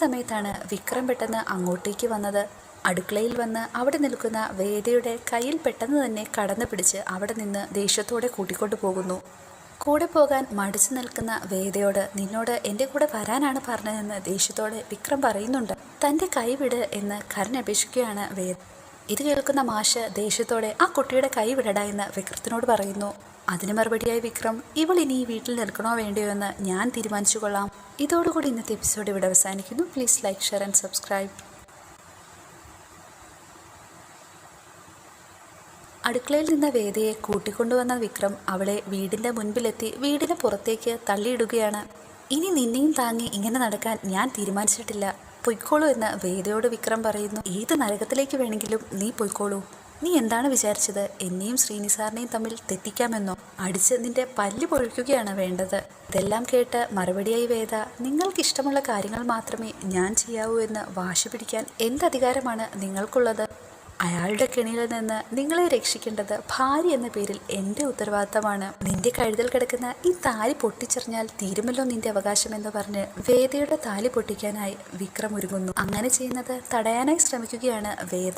സമയത്താണ് വിക്രം പെട്ടെന്ന് അങ്ങോട്ടേക്ക് വന്നത്. അടുക്കളയിൽ വന്ന് അവിടെ നിൽക്കുന്ന വേദയുടെ കയ്യിൽ പെട്ടെന്ന് തന്നെ കടന്നു പിടിച്ച് അവിടെ നിന്ന് ദേഷ്യത്തോടെ കൂട്ടിക്കൊണ്ടു പോകുന്നു. കൂടെ പോകാൻ മടിച്ചു നിൽക്കുന്ന വേദയോട് നിന്നോട് എൻ്റെ കൂടെ വരാനാണ് പറഞ്ഞതെന്ന് ദേഷ്യത്തോടെ വിക്രം പറയുന്നുണ്ട്. തൻ്റെ കൈവിട് എന്ന് കരൺ അപേക്ഷിക്കുകയാണ് വേദ. ഇത് കേൾക്കുന്ന മാഷ് ദേഷ്യത്തോടെ ആ കുട്ടിയുടെ കൈ വിടട എന്ന് വിക്രത്തിനോട് പറയുന്നു. അതിന് മറുപടിയായി വിക്രം, ഇവൾ ഇനി ഈ വീട്ടിൽ നിൽക്കണോ വേണ്ടിയോ എന്ന് ഞാൻ തീരുമാനിച്ചു കൊള്ളാം. ഇതോടുകൂടി ഇന്നത്തെ എപ്പിസോഡ് ഇവിടെ അവസാനിക്കുന്നു. Please like, share and subscribe. അടുക്കളയിൽ നിന്ന് വേദയെ കൂട്ടിക്കൊണ്ടുവന്ന വിക്രം അവളെ വീടിൻ്റെ മുൻപിലെത്തി വീടിന് പുറത്തേക്ക് തള്ളിയിടുകയാണ്. ഇനി നിന്നെയും താങ്ങി ഇങ്ങനെ നടക്കാൻ ഞാൻ തീരുമാനിച്ചിട്ടില്ല, പൊയ്ക്കോളൂ എന്ന് വേദയോട് വിക്രം പറയുന്നു. ഏത് നരകത്തിലേക്ക് വേണമെങ്കിലും നീ പൊയ്ക്കോളൂ. നീ എന്താണ് വിചാരിച്ചത്, എന്നെയും ശ്രീനിസാറിനെയും തമ്മിൽ തെറ്റിക്കാമെന്നോ? അടിച്ച് നിന്റെ പല്ല് പൊഴിക്കുകയാണ് വേണ്ടത്. ഇതെല്ലാം കേട്ട് മറുപടിയായി വേദ, നിങ്ങൾക്കിഷ്ടമുള്ള കാര്യങ്ങൾ മാത്രമേ ഞാൻ ചെയ്യാവൂ എന്ന് വാശി പിടിക്കാൻ എന്തധികാരമാണ് നിങ്ങൾക്കുള്ളത്? അയാളുടെ കെണിയിൽ നിന്ന് നിങ്ങളെ രക്ഷിക്കേണ്ടത് ഭാര്യ എന്ന പേരിൽ എൻ്റെ ഉത്തരവാദിത്തമാണ്. നിന്റെ കഴുതൽ കിടക്കുന്ന ഈ താലി പൊട്ടിച്ചെറിഞ്ഞാൽ തീരുമല്ലോ നിന്റെ അവകാശം എന്ന് പറഞ്ഞ് വേദയുടെ താലി പൊട്ടിക്കാനായി വിക്രം ഒരുങ്ങുന്നു. അങ്ങനെ ചെയ്യുന്നത് തടയാനായി ശ്രമിക്കുകയാണ് വേദ.